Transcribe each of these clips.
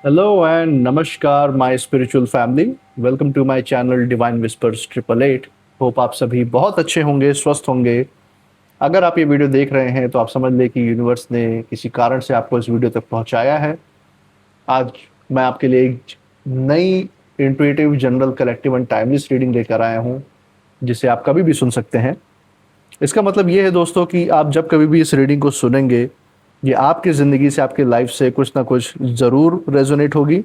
Hello and namaskar, my spiritual family. Welcome to my channel Divine Whispers 888. Hope आप सभी बहुत अच्छे होंगे, स्वस्थ होंगे। अगर आप ये वीडियो देख रहे हैं तो आप समझ लें कि यूनिवर्स ने किसी कारण से आपको इस वीडियो तक पहुंचाया है। आज मैं आपके लिए एक नई intuitive general collective and timeless reading लेकर आया हूँ, जिसे आप कभी भी सुन सकते हैं। इसका मतलब ये है दोस्तों कि आप जब कभी भी इस रीडिंग को सुनेंगे, ये आपकी ज़िंदगी से, आपकी लाइफ से कुछ ना कुछ ज़रूर रेजोनेट होगी।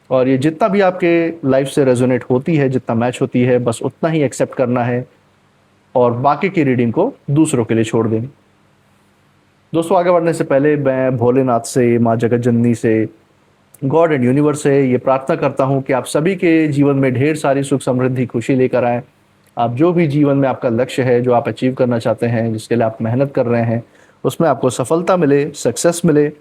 और ये जितना भी आपके लाइफ से रेजोनेट होती है, जितना मैच होती है, बस उतना ही एक्सेप्ट करना है और बाकी की रीडिंग को दूसरों के लिए छोड़ दें। दोस्तों, आगे बढ़ने से पहले मैं भोलेनाथ से, माँ जगत जननी से, गॉड एंड यूनिवर्स से ये प्रार्थना करता हूँ कि आप सभी के जीवन में ढेर सारी सुख समृद्धि खुशी लेकर आएँ। आप जो भी जीवन में आपका लक्ष्य है, जो आप अचीव करना चाहते हैं, जिसके लिए आप मेहनत कर रहे हैं, उसमें आपको सफलता मिले, सक्सेस मिले।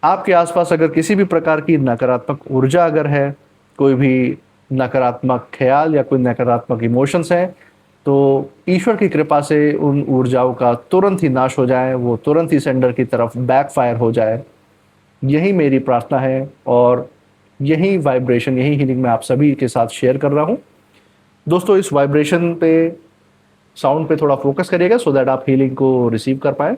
आपके आसपास अगर किसी भी प्रकार की नकारात्मक ऊर्जा अगर है, कोई भी नकारात्मक ख्याल या कोई नकारात्मक इमोशंस हैं, तो ईश्वर की कृपा से उन ऊर्जाओं का तुरंत ही नाश हो जाए, वो तुरंत ही सेंडर की तरफ बैकफायर हो जाए। यही मेरी प्रार्थना है और यही वाइब्रेशन, यही हीलिंग मैं आप सभी के साथ शेयर कर रहा हूँ। दोस्तों, इस वाइब्रेशन पे, साउंड पे थोड़ा फोकस करिएगा सो दैट आप हीलिंग को रिसीव कर पाए।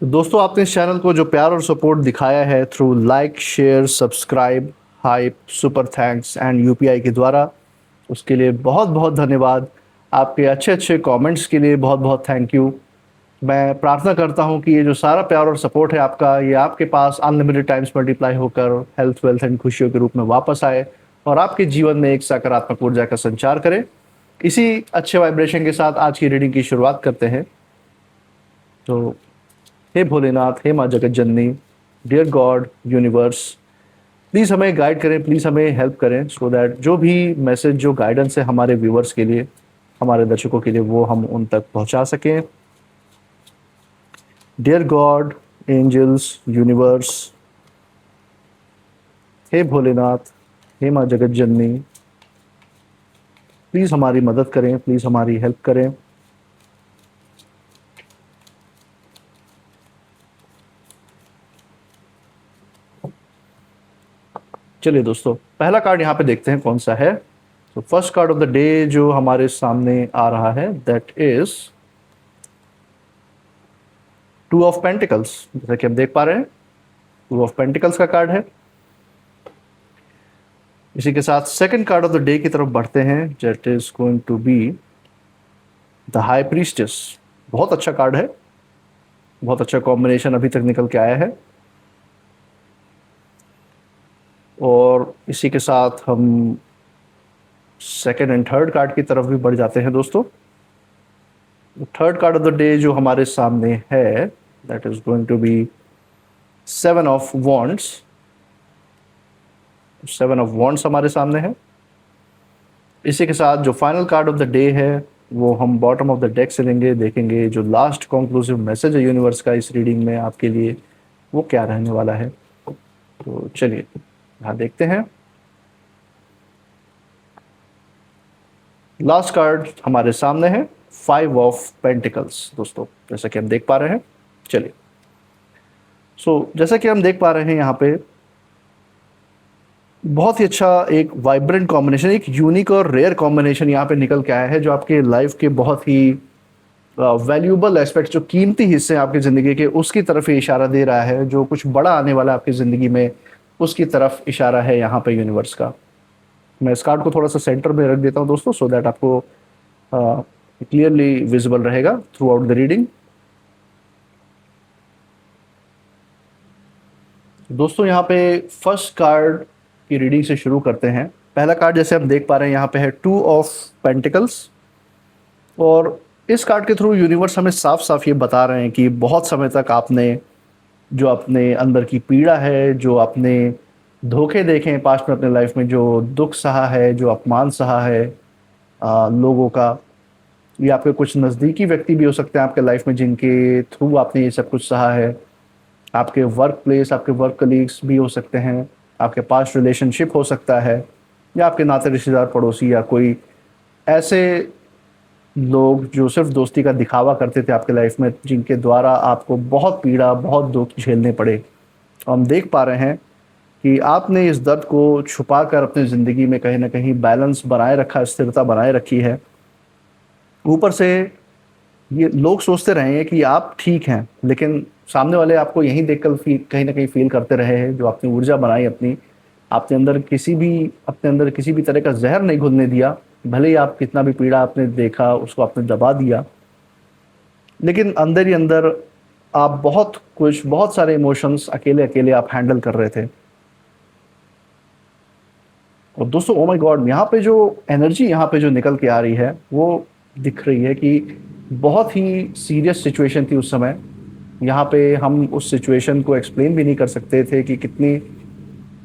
तो दोस्तों, आपने इस चैनल को जो प्यार और सपोर्ट दिखाया है through like, share, subscribe, hype, super thanks and UPI के द्वारा, उसके लिए बहुत बहुत धन्यवाद। आपके अच्छे अच्छे कमेंट्स के लिए बहुत बहुत थैंक यू। मैं प्रार्थना करता हूँ कि ये जो सारा प्यार और सपोर्ट है आपका, ये आपके पास अनलिमिटेड टाइम्स मल्टीप्लाई होकर हेल्थ, वेल्थ एंड खुशियों के रूप में वापस आए और आपके जीवन में एक सकारात्मक ऊर्जा का संचार करे। इसी अच्छे वाइब्रेशन के साथ आज की रीडिंग की शुरुआत करते हैं। तो हे भोलेनाथ, हे माँ जगत जननी, डियर गॉड यूनिवर्स, प्लीज़ हमें गाइड करें, प्लीज़ हमें हेल्प करें सो दैट जो भी मैसेज, जो गाइडेंस है हमारे व्यूवर्स के लिए, हमारे दर्शकों के लिए, वो हम उन तक पहुंचा सकें। डियर गॉड, एंजल्स, यूनिवर्स, हे भोलेनाथ, हे माँ जगत जननी, प्लीज़ हमारी मदद करें, प्लीज़ हमारी हेल्प करें। चलिए दोस्तों, पहला कार्ड यहाँ पे देखते हैं कौन सा है। तो first card of the day जो हमारे सामने आ रहा है, that is two of pentacles. जैसा कि हम देख पा रहे हैं, टू ऑफ पेंटिकल्स का कार्ड है। इसी के साथ second card of the day की तरफ बढ़ते हैं, that is going to be the high priestess. बहुत अच्छा कार्ड है, बहुत अच्छा कॉम्बिनेशन अभी तक निकल के आया है। और इसी के साथ हम सेकंड एंड थर्ड कार्ड की तरफ भी बढ़ जाते हैं दोस्तों। Third card of the day जो हमारे सामने है, that is going to be seven of wands. Seven of wands हमारे सामने है। इसी के साथ जो final card of the day है, वो हम बॉटम ऑफ द डेक से लेंगे, देखेंगे जो लास्ट कंक्लूसिव मैसेज है यूनिवर्स का इस रीडिंग में आपके लिए, वो क्या रहने वाला है। तो चलिए यहाँ देखते हैं। लास्ट कार्ड हमारे सामने है, फाइव ऑफ पेंटिकल्स दोस्तों, जैसा कि हम देख पा रहे हैं। चलिए, जैसा कि हम देख पा रहे हैं यहाँ पे, बहुत ही अच्छा एक वाइब्रेंट कॉम्बिनेशन, एक यूनिक और रेयर कॉम्बिनेशन यहाँ पे निकल के आया है, जो आपके लाइफ के बहुत ही वैल्यूएबल एस्पेक्ट, जो कीमती हिस्से हैं आपकी ज़िंदगी के, उसकी तरफ ये इशारा दे रहा है। जो कुछ बड़ा आने वाला है आपकी ज़िंदगी में, उसकी तरफ इशारा है यहाँ पे यूनिवर्स का। मैं इस कार्ड को थोड़ा सा सेंटर में रख देता हूँ दोस्तों, सो दैट आपको क्लियरली विजिबल रहेगा थ्रू आउट द रीडिंग। दोस्तों, यहाँ पे फर्स्ट कार्ड की रीडिंग से शुरू करते हैं। पहला कार्ड जैसे हम देख पा रहे हैं यहाँ पे है टू ऑफ पेंटिकल्स। और इस कार्ड के थ्रू यूनिवर्स हमें साफ साफ ये बता रहे हैं कि बहुत समय तक आपने जो अपने अंदर की पीड़ा है, जो आपने धोखे देखे हैं पास्ट में अपने लाइफ में, जो दुख सहा है, जो अपमान सहा है लोगों का, या आपके कुछ नज़दीकी व्यक्ति भी हो सकते हैं आपके लाइफ में जिनके थ्रू आपने ये सब कुछ सहा है। आपके वर्क प्लेस, आपके वर्क कलीग्स भी हो सकते हैं, आपके पास्ट रिलेशनशिप हो सकता है, या आपके नाते रिश्तेदार, पड़ोसी, या कोई ऐसे लोग जो सिर्फ दोस्ती का दिखावा करते थे आपके लाइफ में, जिनके द्वारा आपको बहुत पीड़ा, बहुत दुख झेलने पड़े। हम देख पा रहे हैं कि आपने इस दर्द को छुपा कर अपनी ज़िंदगी में कहीं ना कहीं बैलेंस बनाए रखा, स्थिरता बनाए रखी है। ऊपर से ये लोग सोचते रहे हैं कि आप ठीक हैं, लेकिन सामने वाले आपको यही देखकर कहीं ना कहीं फील करते रहे हैं, जो आपने ऊर्जा बनाई अपनी, आपने अंदर अपने अंदर किसी भी तरह का जहर नहीं घुलने दिया। भले ही आप कितना भी पीड़ा आपने देखा, उसको आपने दबा दिया, लेकिन अंदर ही अंदर आप बहुत सारे इमोशंस अकेले अकेले आप हैंडल कर रहे थे। और दोस्तों, ओ माय गॉड, यहाँ पे जो एनर्जी यहाँ पे जो निकल के आ रही है, वो दिख रही है कि बहुत ही सीरियस सिचुएशन थी उस समय। यहाँ पे हम उस सिचुएशन को एक्सप्लेन भी नहीं कर सकते थे कि कितनी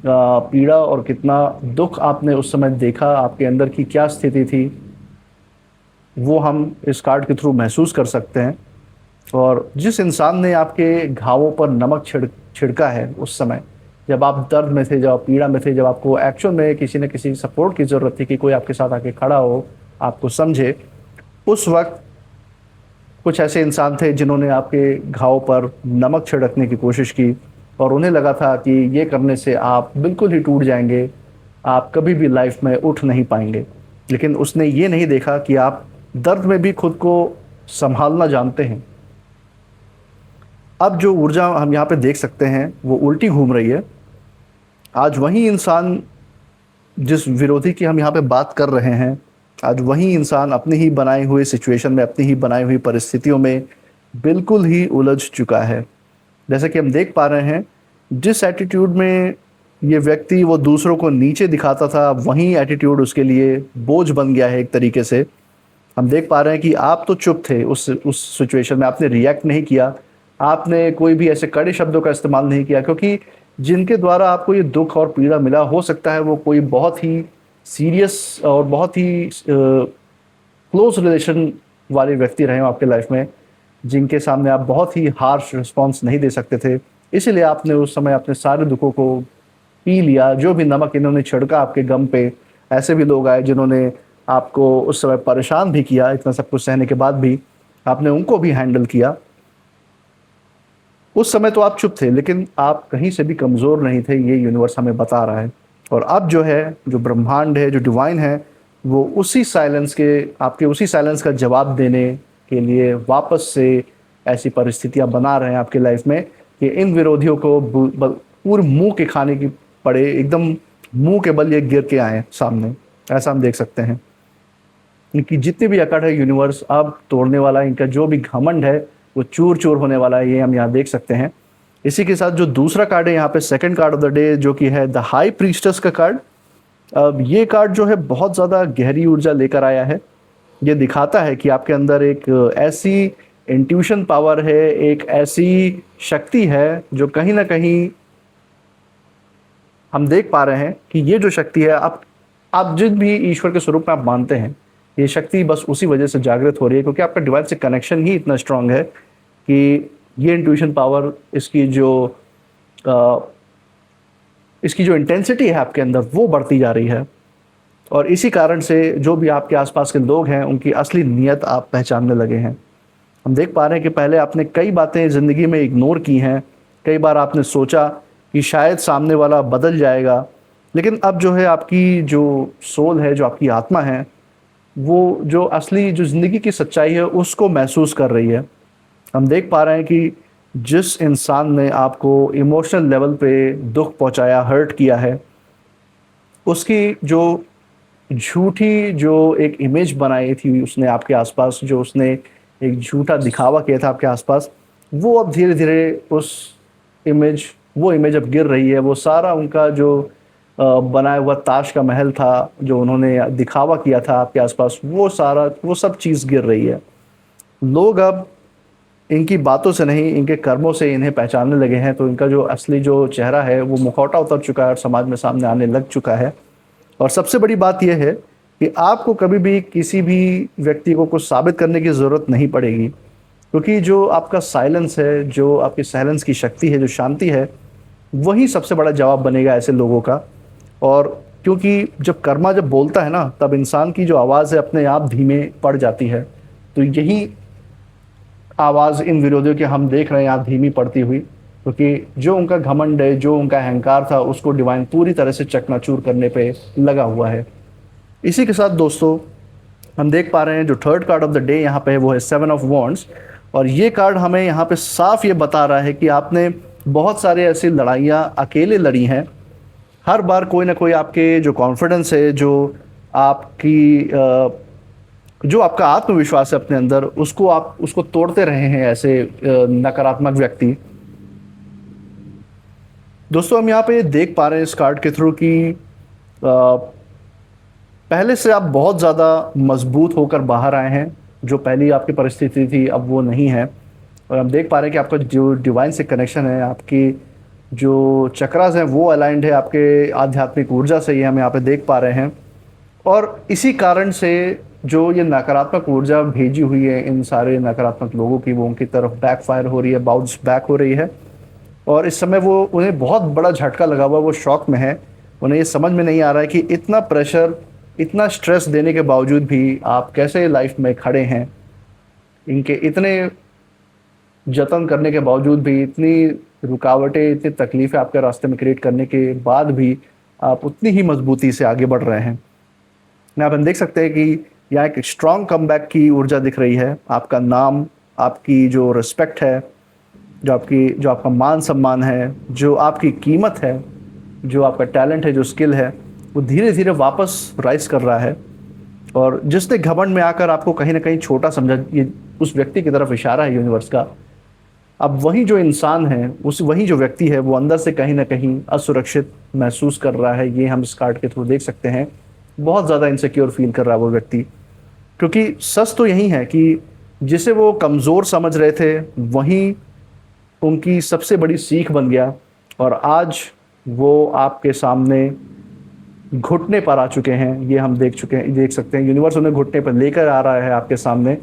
पीड़ा और कितना दुख आपने उस समय देखा, आपके अंदर की क्या स्थिति थी, वो हम इस कार्ड के थ्रू महसूस कर सकते हैं। और जिस इंसान ने आपके घावों पर नमक छिड़का है उस समय, जब आप दर्द में थे, जब आप पीड़ा में थे, जब आपको एक्चुअल में किसी न किसी सपोर्ट की ज़रूरत थी कि कोई आपके साथ आके खड़ा हो, आपको समझे, उस वक्त कुछ ऐसे इंसान थे जिन्होंने आपके घाव पर नमक छिड़कने की कोशिश की, और उन्हें लगा था कि ये करने से आप बिल्कुल ही टूट जाएंगे, आप कभी भी लाइफ में उठ नहीं पाएंगे। लेकिन उसने ये नहीं देखा कि आप दर्द में भी खुद को संभालना जानते हैं। अब जो ऊर्जा हम यहाँ पे देख सकते हैं वो उल्टी घूम रही है। आज वही इंसान, जिस विरोधी की हम यहाँ पे बात कर रहे हैं, आज वही इंसान अपनी ही बनाई हुई सिचुएशन में, अपनी ही बनाई हुई परिस्थितियों में बिल्कुल ही उलझ चुका है। जैसे कि हम देख पा रहे हैं, जिस एटीट्यूड में ये व्यक्ति वो दूसरों को नीचे दिखाता था, वही एटीट्यूड उसके लिए बोझ बन गया है एक तरीके से। हम देख पा रहे हैं कि आप तो चुप थे उस सिचुएशन में, आपने रिएक्ट नहीं किया, आपने कोई भी ऐसे कड़े शब्दों का इस्तेमाल नहीं किया, क्योंकि जिनके द्वारा आपको ये दुख और पीड़ा मिला, हो सकता है वो कोई बहुत ही सीरियस और बहुत ही क्लोज रिलेशन वाले व्यक्ति रहे हो आपके लाइफ में, जिनके सामने आप बहुत ही हार्श रिस्पॉन्स नहीं दे सकते थे। इसीलिए आपने उस समय अपने सारे दुखों को पी लिया। जो भी नमक इन्होंने छिड़का आपके गम पे, ऐसे भी लोग आए जिन्होंने आपको उस समय परेशान भी किया, इतना सब कुछ सहने के बाद भी आपने उनको भी हैंडल किया। उस समय तो आप चुप थे, लेकिन आप कहीं से भी कमज़ोर नहीं थे, ये यूनिवर्स हमें बता रहा है। और अब जो है, जो ब्रह्मांड है, जो डिवाइन है, वो आपके उसी साइलेंस का जवाब देने के लिए वापस से ऐसी परिस्थितियां बना रहे हैं आपके लाइफ में कि इन विरोधियों को पूरे मुंह के खाने की पड़े, एकदम मुंह के बल ये गिर के आए सामने। ऐसा हम देख सकते हैं। इनकी जितनी भी अकड़ है, यूनिवर्स अब तोड़ने वाला है। इनका जो भी घमंड है वो चूर चूर होने वाला है, ये हम यहाँ देख सकते हैं। इसी के साथ जो दूसरा कार्ड है यहाँ पे, second card of the day, जो कि है द हाई प्रीस्टस का कार्ड। अब ये कार्ड जो है बहुत ज़्यादा गहरी ऊर्जा लेकर आया है। ये दिखाता है कि आपके अंदर एक ऐसी इंट्यूशन पावर है, एक ऐसी शक्ति है जो कहीं ना कहीं हम देख पा रहे हैं कि ये जो शक्ति है, आप जिस भी ईश्वर के स्वरूप में आप मानते हैं, ये शक्ति बस उसी वजह से जागृत हो रही है क्योंकि आपका डिवाइन से कनेक्शन ही इतना स्ट्रांग है कि ये इंट्यूशन पावर, इसकी जो इंटेंसिटी है आपके अंदर, वो बढ़ती जा रही है। और इसी कारण से जो भी आपके आसपास के लोग हैं, उनकी असली नीयत आप पहचानने लगे हैं। हम देख पा रहे हैं कि पहले आपने कई बातें ज़िंदगी में इग्नोर की हैं। कई बार आपने सोचा कि शायद सामने वाला बदल जाएगा, लेकिन अब जो है, आपकी जो सोल है, जो आपकी आत्मा है, वो जो असली जो ज़िंदगी की सच्चाई है उसको महसूस कर रही है। हम देख पा रहे हैं कि जिस इंसान ने आपको इमोशनल लेवल पे दुख पहुंचाया, हर्ट किया है, उसकी जो झूठी जो एक इमेज बनाई थी उसने आपके आसपास, जो उसने एक झूठा दिखावा किया था आपके आसपास, वो अब धीरे धीरे वो इमेज अब गिर रही है। वो सारा उनका जो बनाया हुआ ताश का महल था, जो उन्होंने दिखावा किया था आपके आसपास, वो सब चीज़ गिर रही है। लोग अब इनकी बातों से नहीं, इनके कर्मों से इन्हें पहचानने लगे हैं। तो इनका जो असली जो चेहरा है वो मुखौटा उतर चुका है और समाज में सामने आने लग चुका है। और सबसे बड़ी बात यह है कि आपको कभी भी किसी भी व्यक्ति को कुछ साबित करने की ज़रूरत नहीं पड़ेगी, क्योंकि जो आपका साइलेंस है, जो आपकी साइलेंस की शक्ति है, जो शांति है, वही सबसे बड़ा जवाब बनेगा ऐसे लोगों का। और क्योंकि जब कर्मा जब बोलता है ना, तब इंसान की जो आवाज़ है अपने आप धीमे पड़ जाती है। तो यही आवाज़ इन विरोधियों की हम देख रहे हैं यहाँ धीमी पड़ती हुई, क्योंकि जो उनका घमंड है, जो उनका अहंकार था, उसको डिवाइन पूरी तरह से चकनाचूर करने पे लगा हुआ है। इसी के साथ दोस्तों, हम देख पा रहे हैं जो third card of the day यहाँ पे है वो है 7 ऑफ वॉन्ड्स। और ये कार्ड हमें यहाँ पे साफ ये बता रहा है कि आपने बहुत सारे ऐसी लड़ाइयाँ अकेले लड़ी हैं। हर बार कोई ना कोई आपके जो कॉन्फिडेंस है, जो आपका आत्मविश्वास है अपने अंदर, आप उसको तोड़ते रहे हैं ऐसे नकारात्मक व्यक्ति। दोस्तों, हम यहाँ पे देख पा रहे हैं इस कार्ड के थ्रू कि पहले से आप बहुत ज़्यादा मजबूत होकर बाहर आए हैं। जो पहली आपकी परिस्थिति थी अब वो नहीं है। और हम देख पा रहे हैं कि आपका जो डिवाइन से कनेक्शन है, आपकी जो चक्रास हैं वो अलाइंड है आपके आध्यात्मिक ऊर्जा से, ये हम यहाँ पे देख पा रहे हैं। और इसी कारण से जो ये नकारात्मक ऊर्जा भेजी हुई है इन सारे नकारात्मक लोगों की, वो उनकी तरफ बैकफायर हो रही है, बाउंस बैक हो रही है। और इस समय वो उन्हें बहुत बड़ा झटका लगा हुआ, वो शॉक में है। उन्हें ये समझ में नहीं आ रहा है कि इतना प्रेशर, इतना स्ट्रेस देने के बावजूद भी आप कैसे लाइफ में खड़े हैं। इनके इतने जतन करने के बावजूद भी, इतनी रुकावटें, इतनी तकलीफ़ें आपके रास्ते में क्रिएट करने के बाद भी आप उतनी ही मजबूती से आगे बढ़ रहे हैं। यहाँ पर हम देख सकते हैं कि यहाँ एक स्ट्रॉन्ग कमबैक की ऊर्जा दिख रही है। आपका नाम, आपकी जो रिस्पेक्ट है, जो आपका मान सम्मान है, जो आपकी कीमत है, जो आपका टैलेंट है, जो स्किल है, वो धीरे धीरे वापस राइज कर रहा है। और जिसने घमंड में आकर आपको कहीं ना कहीं छोटा समझा, ये उस व्यक्ति की तरफ इशारा है यूनिवर्स का। अब वही जो इंसान है, वही जो व्यक्ति है, वो अंदर से कहीं ना कहीं असुरक्षित महसूस कर रहा है। ये हम इस कार्ड के थ्रू देख सकते हैं। बहुत ज़्यादा इनसिक्योर फील कर रहा है वो व्यक्ति, क्योंकि सच तो यही है कि जिसे वो कमज़ोर समझ रहे थे, वहीं उनकी सबसे बड़ी सीख बन गया। और आज वो आपके सामने घुटने पर आ चुके हैं। ये हम देख सकते हैं। यूनिवर्स उन्हें घुटने पर लेकर आ रहा है आपके सामने,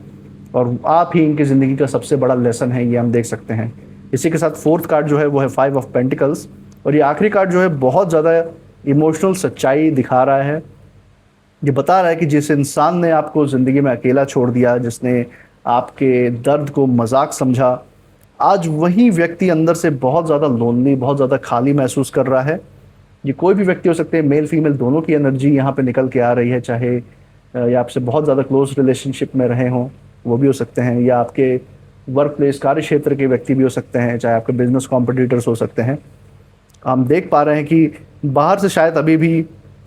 और आप ही इनकी ज़िंदगी का सबसे बड़ा लेसन है, ये हम देख सकते हैं। इसी के साथ फोर्थ कार्ड जो है वो है 5 ऑफ पेंटिकल्स। और ये आखिरी कार्ड जो है बहुत ज़्यादा इमोशनल सच्चाई दिखा रहा है। ये बता रहा है कि जिस इंसान ने आपको ज़िंदगी में अकेला छोड़ दिया, जिसने आपके दर्द को मजाक समझा, आज वही व्यक्ति अंदर से बहुत ज़्यादा लोनली, बहुत ज़्यादा खाली महसूस कर रहा है। ये कोई भी व्यक्ति हो सकते हैं, मेल फीमेल दोनों की एनर्जी यहाँ पे निकल के आ रही है। चाहे या आपसे बहुत ज़्यादा क्लोज रिलेशनशिप में रहे हों, वो भी हो सकते हैं, या आपके वर्क प्लेस, कार्य क्षेत्र के व्यक्ति भी हो सकते हैं, चाहे आपके बिजनेस कॉम्पिटिटर्स हो सकते हैं। हम देख पा रहे हैं कि बाहर से शायद अभी भी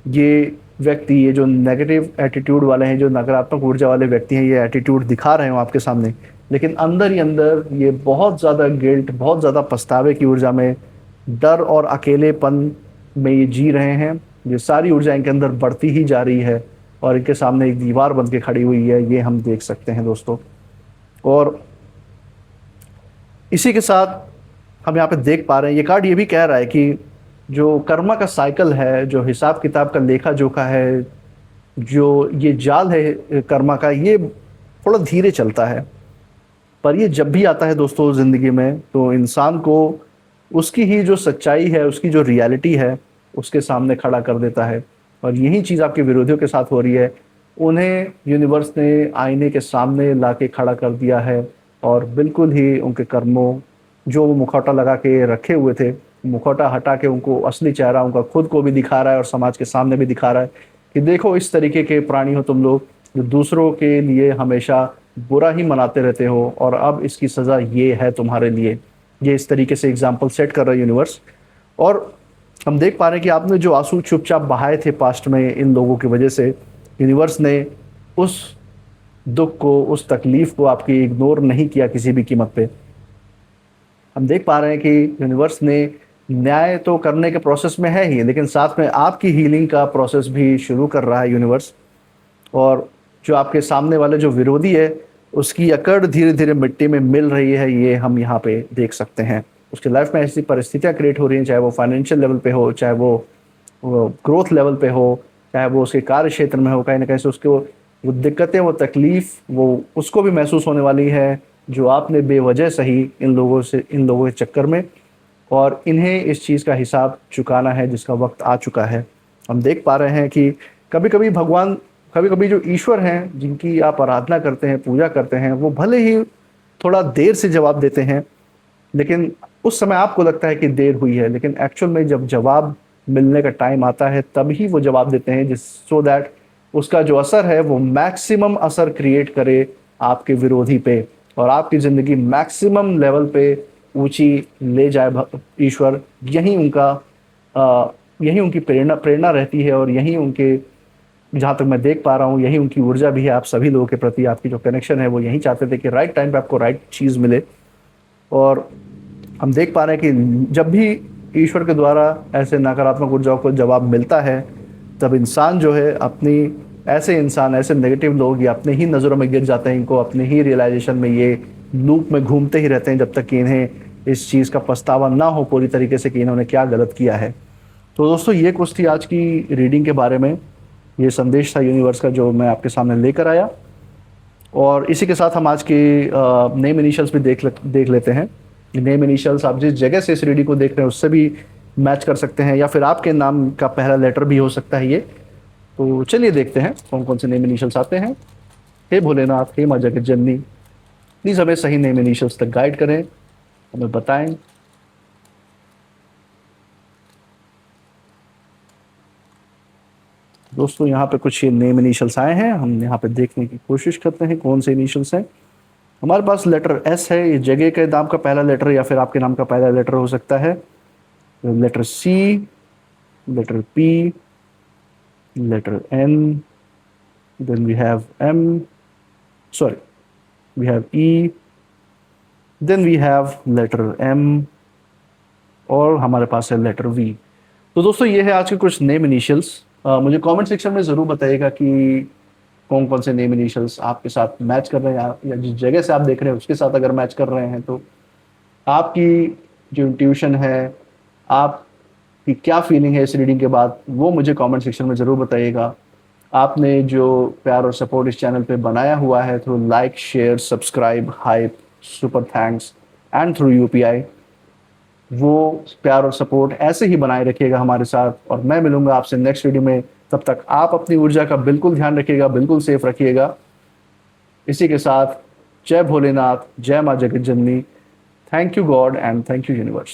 ये व्यक्ति, ये जो नेगेटिव एटीट्यूड वाले हैं, जो नकारात्मक ऊर्जा वाले व्यक्ति हैं, ये एटीट्यूड दिखा रहे हो आपके सामने, लेकिन अंदर ही अंदर ये बहुत ज़्यादा गिल्ट, बहुत ज़्यादा पछतावे की ऊर्जा में, डर और अकेलेपन में ये जी रहे हैं। ये सारी ऊर्जा इनके अंदर बढ़ती ही जा रही है और इनके सामने एक दीवार बन के खड़ी हुई है, ये हम देख सकते हैं दोस्तों। और इसी के साथ हम यहाँ पे देख पा रहे हैं, ये कार्ड ये भी कह रहा है कि जो कर्मा का साइकिल है, जो हिसाब किताब का लेखा जोखा है, जो ये जाल है कर्मा का, ये थोड़ा धीरे चलता है। पर ये जब भी आता है दोस्तों ज़िंदगी में, तो इंसान को उसकी ही जो सच्चाई है, उसकी जो रियलिटी है, उसके सामने खड़ा कर देता है। और यही चीज़ आपके विरोधियों के साथ हो रही है। उन्हें यूनिवर्स ने आईने के सामने ला के खड़ा कर दिया है, और बिल्कुल ही उनके कर्मों, जो वो मुखौटा लगा के रखे हुए थे, मुखौटा हटा के उनको असली चेहरा उनका खुद को भी दिखा रहा है और समाज के सामने भी दिखा रहा है कि देखो, इस तरीके के प्राणी हो तुम लोग, जो दूसरों के लिए हमेशा बुरा ही मनाते रहते हो, और अब इसकी सज़ा ये है तुम्हारे लिए। ये इस तरीके से एग्जाम्पल सेट कर रहा है यूनिवर्स। और हम देख पा रहे हैं कि आपने जो आंसू चुपचाप बहाए थे पास्ट में इन लोगों की वजह से, यूनिवर्स ने उस दुख को, उस तकलीफ को आपकी इग्नोर नहीं किया किसी भी कीमत पे। हम देख पा रहे हैं कि यूनिवर्स ने न्याय तो करने के प्रोसेस में है ही, लेकिन साथ में आपकी हीलिंग का प्रोसेस भी शुरू कर रहा है यूनिवर्स। और जो आपके सामने वाले जो विरोधी है, उसकी अकड़ धीरे धीरे मिट्टी में मिल रही है, ये हम यहाँ पे देख सकते हैं। उसकी लाइफ में ऐसी परिस्थितियाँ क्रिएट हो रही हैं, चाहे वो फाइनेंशियल लेवल पे हो, चाहे वो ग्रोथ लेवल पे हो, चाहे वो उसके कार्य क्षेत्र में हो, कहीं ना कहीं से उसके वो दिक्कतें, वो तकलीफ, वो उसको भी महसूस होने वाली है, जो आपने बेवजह सही इन लोगों के चक्कर में, और इन्हें इस चीज़ का हिसाब चुकाना है जिसका वक्त आ चुका है। हम देख पा रहे हैं कि कभी कभी भगवान, कभी कभी जो ईश्वर हैं जिनकी आप आराधना करते हैं, पूजा करते हैं, वो भले ही थोड़ा देर से जवाब देते हैं, लेकिन उस समय आपको लगता है कि देर हुई है, लेकिन एक्चुअल में जब जवाब मिलने का टाइम आता है तभी वो जवाब देते हैं, जिस सो दैट उसका जो असर है वो मैक्सिमम असर क्रिएट करे आपके विरोधी पे, और आपकी ज़िंदगी मैक्सिमम लेवल पे ऊंची ले जाए ईश्वर। यही उनका यही उनकी प्रेरणा प्रेरणा रहती है, और यही उनके, जहाँ तक मैं देख पा रहा हूँ, यही उनकी ऊर्जा भी है आप सभी लोगों के प्रति। आपकी जो कनेक्शन है वो यही चाहते थे कि राइट टाइम पे आपको राइट चीज़ मिले। और हम देख पा रहे हैं कि जब भी ईश्वर के द्वारा ऐसे नकारात्मक ऊर्जाओं को जवाब मिलता है, तब इंसान जो है अपनी, ऐसे इंसान, ऐसे नेगेटिव लोग ये अपने ही नज़रों में गिर जाते हैं, इनको अपने ही रियलाइजेशन में ये लूप में घूमते ही रहते हैं जब तक कि इन्हें इस चीज़ का पछतावा ना हो पूरी तरीके से कि इन्होंने क्या गलत किया है। तो दोस्तों, ये कुछ थी आज की रीडिंग के बारे में, ये संदेश था यूनिवर्स का जो मैं आपके सामने लेकर आया। और इसी के साथ हम आज के नेम इनिशियल्स भी देख लेते हैं। नेम इनिशियल्स आप जिस जगह से इस रीडिंग को देख रहे हैं उससे भी मैच कर सकते हैं, या फिर आपके नाम का पहला लेटर भी हो सकता है ये। तो चलिए देखते हैं कौन कौन से नेम इनिशियल्स आते हैं। हे भोलेनाथ, हे माँ जगत जननी, प्लीज़ हमें सही नेम इनिशियल्स तक गाइड करें, हमें बताएं। दोस्तों, यहाँ पे कुछ ये नेम इनिशियल्स आए हैं, हम यहाँ पे देखने की कोशिश करते हैं कौन से इनिशियल्स हैं। हमारे पास लेटर एस है, ये जगह के नाम का पहला लेटर या फिर आपके नाम का पहला लेटर हो सकता है। Letter C, letter P, letter N, then we have M, sorry we have E, then we have letter M, और हमारे पास है लेटर वी। तो दोस्तों, ये है आज के कुछ नेम इनिशियल्स। मुझे कमेंट सेक्शन में ज़रूर बताइएगा कि कौन कौन से नेम इनिशियल्स आपके साथ मैच कर रहे हैं, या जिस जगह से आप देख रहे हैं उसके साथ अगर मैच कर रहे हैं तो आपकी जो इंट्यूशन है, आपकी क्या फीलिंग है इस रीडिंग के बाद, वो मुझे कमेंट सेक्शन में ज़रूर बताइएगा। आपने जो प्यार और सपोर्ट इस चैनल पे बनाया हुआ है through like, share, subscribe, hype, super thanks and through UPI, वो प्यार और सपोर्ट ऐसे ही बनाए रखिएगा हमारे साथ, और मैं मिलूंगा आपसे नेक्स्ट वीडियो में। तब तक आप अपनी ऊर्जा का बिल्कुल ध्यान रखिएगा, बिल्कुल सेफ रखिएगा। इसी के साथ जय भोलेनाथ, जय माँ जगत जननी, thank you God and thank you universe.